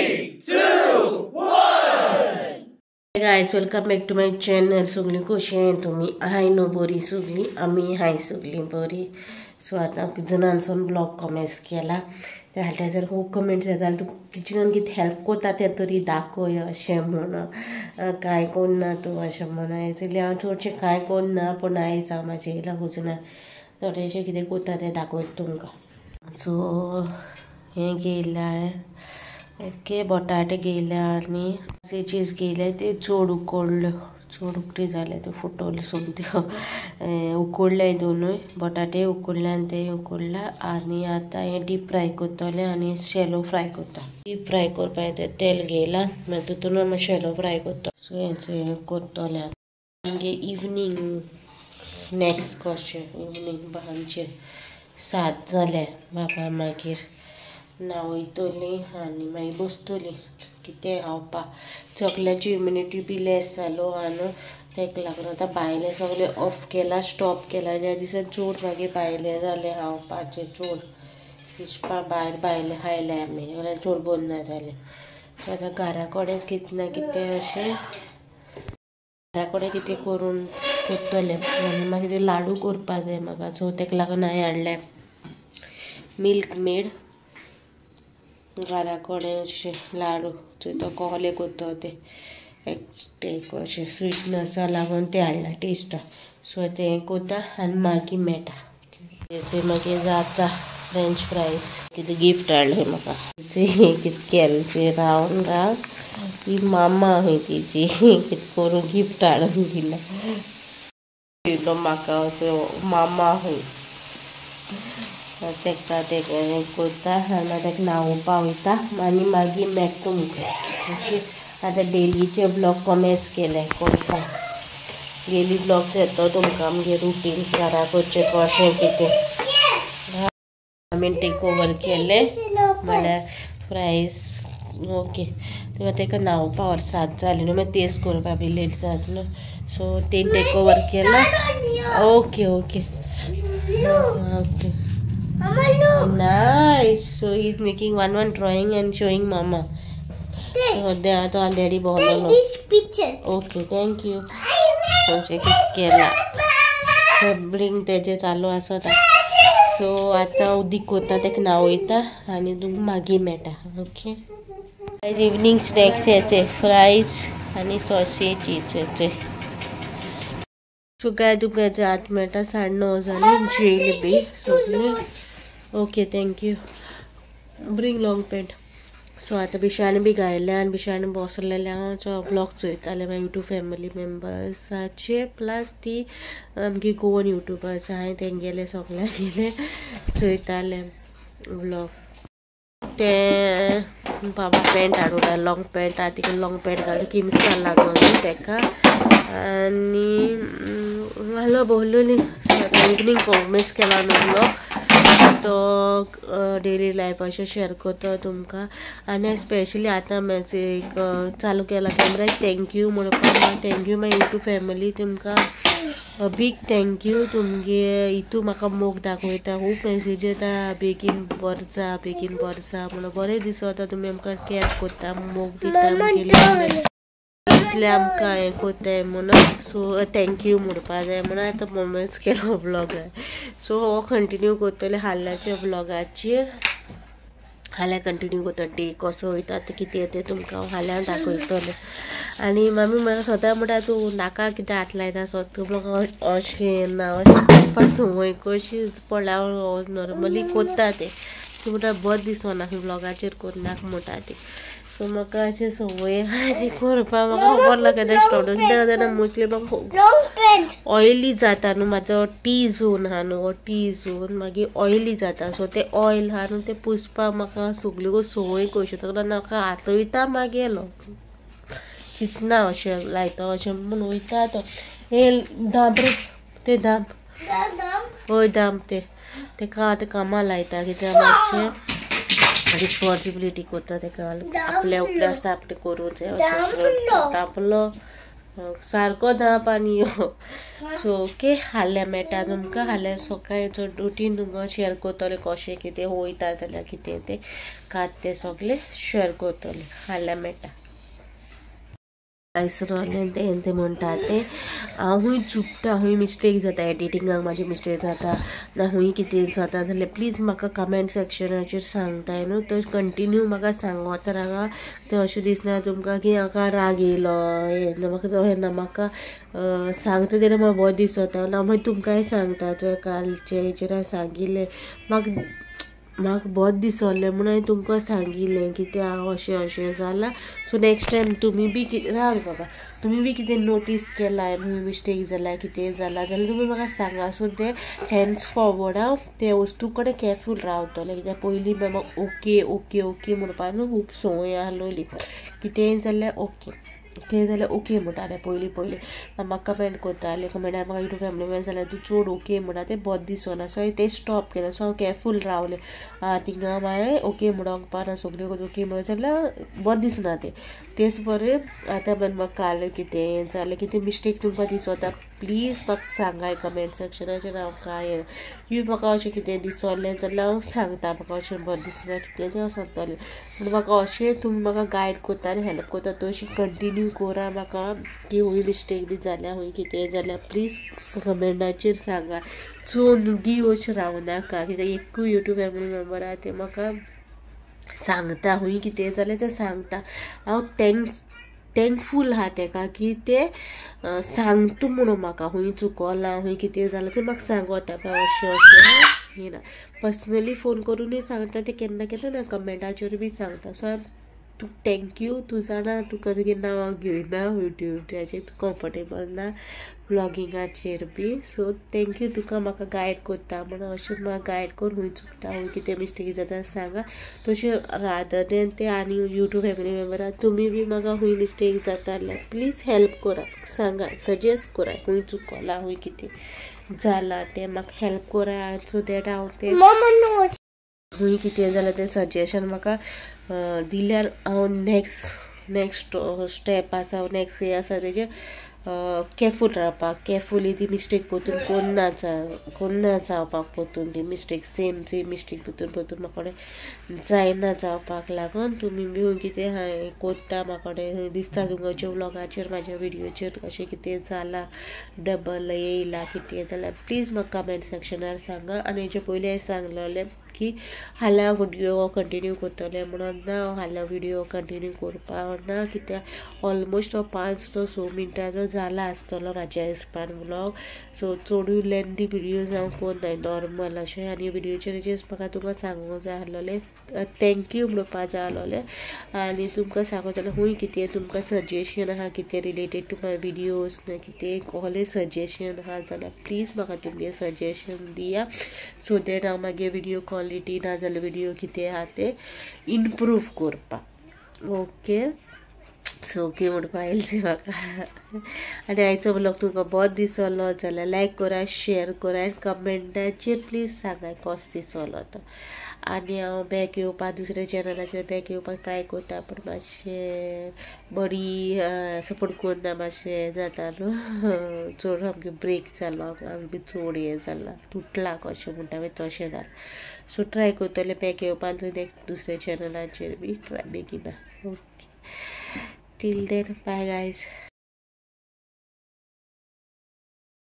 Hey guys, welcome back to my channel. सगळी कशी आहे तुम्ही? हाय नो बरी सगळी, आम्ही हाय सगळी बरी. सो आता जणांसून ब्लॉग कमेंट्स केला त्या हाल्या जर खूप कमेंट्स येतात तू किचन किती हेल्प करता ते तरी दाखय अशें म्हणून काय कोण ना तू अशें म्हणून इसलिए हांव चडशें काय कोण ना पण आयज हांव म्हाजें येयला वचना थोडेशें कितें करता तें दाखयता तुमकां. सो हें घेयलां ओके बटाटे घेयले आनी चीज घेयले ते चड उकडल्यो चड उकडी जाले त्यो फुटल्यो सोमत्यो उकडले दोनूय बटाटे उकडले आनी ते उकडला आनी आतां हें डीप फ्राय करतलें आनी शॅलो फ्राय करता. डीप फ्राय करपा तें तेल घेयलां मागीर तितून आमी शॅलो फ्राय करता. सो हें करतलें आमगे इवनींग स्नॅक्स कशें इवनींग बांचे 7 जाले बाबा मागीर न्हावयतलीं आनी मागीर बसतलीं कितें खावपाक. चकल्याची इम्युनिटी बी लेस जालो आनी तेका लागून आतां भायलें सगळें ऑफ केला स्टॉप केला. त्या दिसान चड मागीर भायलें जालें खावपाचें चड दिसपा भायर भायलें खायलें आमी जाल्यार चड बंद ना जालें. आतां घरा कडेच कितें ना कितें अशें घरा कडेन कितें करून करतलें आनी मागीर ते लाडू करपा जाय म्हाका. सो तेका लागून हांवें हाडलें मिल्क मेड घरा कडेन अशें लाडू थंय तो कोहले करता ते एक अशें स्वीटनसा लागून ते हाडला टेस्टा. सो तें करता आनी मागीर मेळटा तें मागीर जाता फ्रेंच फ्रायज कितें गिफ्ट हाडलें म्हाका कितें केलें तें रावन राव ती मामा खंय तिची कितें करून गिफ्ट हाडून दिला म्हाका असो मामा खंय तेका तें करता आनी तेका न्हावपा वयता आनी मागीर मेळटा तुमकां. ओके आतां डेलीचे ब्लॉग कमेंट्स केले करता डेली ब्लॉग्स येता तुमकां आमगे रुटीन घरा करचें कशें कितें आमी टेक ओवर केले म्हळ्यार फ्रायज. ओके तेका न्हावपा और 7 जाली न्हू मागीर तेच करपा बी लेट जाता न्हू. सो तें टेक ओवर केला. Okay okay okay nice. So he's making one drawing and showing mama. So daddy बोललो this picture. Okay thank you. So she केला बरिंग तेजे चालू आसता. सो आतां उदीक करता तेका न्हावयता आनी तूं मागीर मेळटा. ओके इवनिंग स्नॅक्स हेचे फ्रायज आनी सॉसेजीस हेचे. सो काय तुका हेचे आत मेळटा 9:30 जाली जेल बी सगळी. Okay thank you bring long pant. So आतां बिशाणी बी घायले आनी बिशाणी बसलेले हांव ब्लॉग चोयतालें मागीर यूट्यूब फॅमिली मेंबर्साचे प्लस ती आमगे गोवन यूट्यूबर्स हांवें तेंगेले सगळे गेले चोयताले ब्लॉग. ते बाबा पेंट हाडून लॉंग पेंट आतां तिका लॉंग पेंट घालून किमसां लागून तेका आनी हालो भोवलोली. इवनींग कॉमेंट्स केला न्हू ब्लॉग तो डेली लायफ अशें शेअर करता तुमकां आनी स्पेशली आतां मेसेज चालू केला कॅमेरा थँक्यू म्हणपाक. थँक्यू माय यूट्यूब फॅमिली तुमकां बीग थँक्यू तुमगे हितू म्हाका मोग दाखयता खूब मेसेज येता बेगीन बरसा म्हणून बरें दिसता तुमी आमकां केअर करता मोग दिता इतलें आमकां हें कोत्ताय म्हणून. सो थँक्यू म्हणपा जाय म्हणून आतां मोमेंट्स केलो ब्लॉगार. सो हो कंटिन्यू करतले हाल्याच्या ब्लॉगाचेर हाल्या कंटिन्यू करता डे कसो वयता ते कितें येता तुमकां हाल्या दाखयतलें. आनी मामी म्हाका सदां म्हणटा तूं नाका कितें हात लायता सो म्हाका अशें ना अशें संवय कशी पण हांव नॉर्मली करता तें म्हणटा बरें दिसना ब्लॉगाचेर करनाका म्हणटा ती. सो म्हाका अशें संवय आहा ती करपा म्हाका खबर ना केन्ना स्टार्ट कित्याक जाणा मोस्टली म्हाका ऑयली जाता न्हू म्हाजो टी झोन आहा न्हू हो टी झोन मागीर ऑयली जाता. सो ते ऑयल आहा न्हू ते पुसपाक म्हाका सगळ्यो संवय कशी ताका म्हाका हात वयता मागीर गेलो चिंतना अशें लायता अशें म्हणून वयता तो हे दाम रे ते दाम हय दाम तेका आतां कामां लायता कित्याक मातशें रिस्पॉन्सिबिलिटी करता तेका आपल्या आसता आपणें करूं जाय अशें तापलो सारको ना पानी सो ओके हाल्या मेटा तुमकां हाल्या सकाळचो रुटीन तुमकां शेअर करतले कशें कितें वयता जाल्यार कितें तें ते सगळें शेअर करतले हाल्या मेटा रावलें तें म्हणटा तें हांवूय चुकता हांवूय मिस्टेक जाता एडिटिंगाक म्हाजी मिस्टेक जाता ना हूंय कितें जाता जाल्यार प्लीज म्हाका कमेंट सेक्शनाचेर सांगताय न्हू तो कंटिन्यू म्हाका सांगोत रावा तें अशें दिसना तुमकां की म्हाका राग येयलो म्हाका म्हाका सांगता तेन्ना म्हाका बरें दिसता ना मागीर तुमकांय सांगता जर कालचे हेचेर सांगिल्लें म्हाका बरें दिसलें म्हणून हांवें तुमकां सांगिल्लें कितें हांव अशें जालां सो नेक्स्ट टायम तुमी बी कितें राव बाबा तुमी बी कितें नोटीस केलाय मिस्टेक जाल्यार कितें जालां जाल्यार तुमी म्हाका सांगा सो तें हॅन्ड्स फॉरवर्ड हांव ते वस्तू कडेन केअरफूल रावतलें कित्याक पयलीं म्हाका ओके ओके ओके म्हणपाक न्हू खूब संवय आहलोली कितेंय जाल्यार ओके तें जाल्यार ओके म्हणटालें पयलीं म्हाका कमेंट करतालें कमेंटार म्हाका यूट्यूब फॅमिली मेंबर जाल्यार तूं चड ओके म्हणटा तें बरें दिसना सो हांवें तें स्टॉप केलें सो हांव केअरफूल रावलें थिंगा हांवें ओके म्हणोंक पाना सगळ्यो ओके म्हणून जाल्यार बरें दिसना तेच बरें आतां म्हाका काल कितें जाल्यार कितें मिस्टेक तुमकां दिसता प्लीज म्हाका सांगाय कमेंट सेक्शनाचेर हांव काय यू म्हाका अशें कितें दिसलें जाल्यार हांव सांगता म्हाका अशें बरें दिसना कितें तें हांव सांगतालें पूण म्हाका अशें तुमी म्हाका गायड करता आनी हेल्प करता तशी कंटिन्यू करा म्हाका की हूंय मिस्टेक बी जाल्यार हूंय कितें जाल्यार प्लीज कमेंटाचेर सांगा चोन गी अशें रावनाका कित्याक एकूय यूट्यूब फॅमिली मेंबर आहा ते म्हाका सांगता हूंय कितें जाल्यार तें सांगता हांव थँकफूल आहा तेका की ते सांगता म्हणून म्हाका हूंय चुकोलां हूंय कितें जाल्यार तें म्हाका सांगता अशें अशें हें ना पर्सनली फोन करूनय सांगता ते केन्ना केन्ना ना कमेंटाचेर बी सांगता सो तूं थँक्यू तूं जाणा तुका तुगे नांव घेयना यूट्यूबाचेर तूं कम्फर्टेबल ना ब्लॉगिंगाचेर बी सो थँक्यू तुका म्हाका गायड करता म्हणून अशें म्हाका गायड कर हूंय चुकता हूंय कितें मिस्टेक जाता सांगा तशें रादर देन ते आनी यूट्यूब फॅमिली मेंबरां तुमी बी म्हाका हूंय मिस्टेक जाता जाल्यार प्लीज हेल्प करा सांगा सजेस्ट करा हूंय चुकोलां हूंय कितें जालां तें म्हाका हेल्प करा सो दॅट हांव तें हूंय कितें जाल्यार तें सजेशन म्हाका दिल्यार हांव नेक्स्ट स्टेप आसा नेक्स्ट हे आसा तेजेर केअरफूल रावपाक केअरफुली ती मिस्टेक परतून कोन्ना जावपाक परतून ती मिस्टेक सेम मिस्टेक परतून म्हाका जायना जावपाक लागून तुमी बी कितें हांवें कोत्ता म्हाका दिसता तुमच्या व्लॉगाचेर म्हाज्या विडियोचेर अशें कितें जालां डबल येयला कितें जाल्यार प्लीज म्हाका कमेंट सेक्शनार सांगा आनी हेचे पयलीं हांवें सांगलेलें की हाल्या व्हिडियो कंटिन्यू करतलें म्हणून ना हाल्या व्हिडियो कंटिन्यू करपाक ना कित्याक ऑलमोस्ट 5 to 6 मिनटांचो जाला आसतलो म्हाज्या हिसपान व्लॉग सो चडूय लेंथी व्हिडियोज हांव कोन्नाय नॉर्मल अशें आनी व्हिडियोचेर जस्ट म्हाका तुमकां सांगूंक जाय आसलेलें थँक्यू म्हणपाक जाय आसलेलें आनी तुमकां सांगूंक जाल्यार हूंय कितें तुमकां सजेशन आहा कितें रिलेटेड टू माय व्हिडियोज ना कितें कसलें सजेशन आहा जाल्यार प्लीज म्हाका तुमगे सजेशन दिया सो दॅट हांव मागीर व्हिडियो क्वॉलिटी ना जाल्यार व्हिडियो कितें आहा तें इम्प्रूव करपाक ओके सो ओके म्हणपाक येयलें म्हाका आनी आयचो ब्लॉग तुमकां बरो दिसलो जाल्यार लायक करा शेअर करा आनी कमेंटाचेर प्लीज सांगाय कसो दिसलो तो आनी हांव बॅक येवपाक दुसऱ्या चॅनलाचेर बॅक येवपाक ट्राय करता पूण मातशें बरी सपोर्ट करना मातशें जाता न्हू चड सामकें ब्रेक जालो आंग बी चड हें जालां तुटलां कशें म्हणटा तशें जालां सो ट्राय करतलें बॅक येवपाक दुसऱ्या चॅनलाचेर बी ट्राय बेगिना okay till then bye guys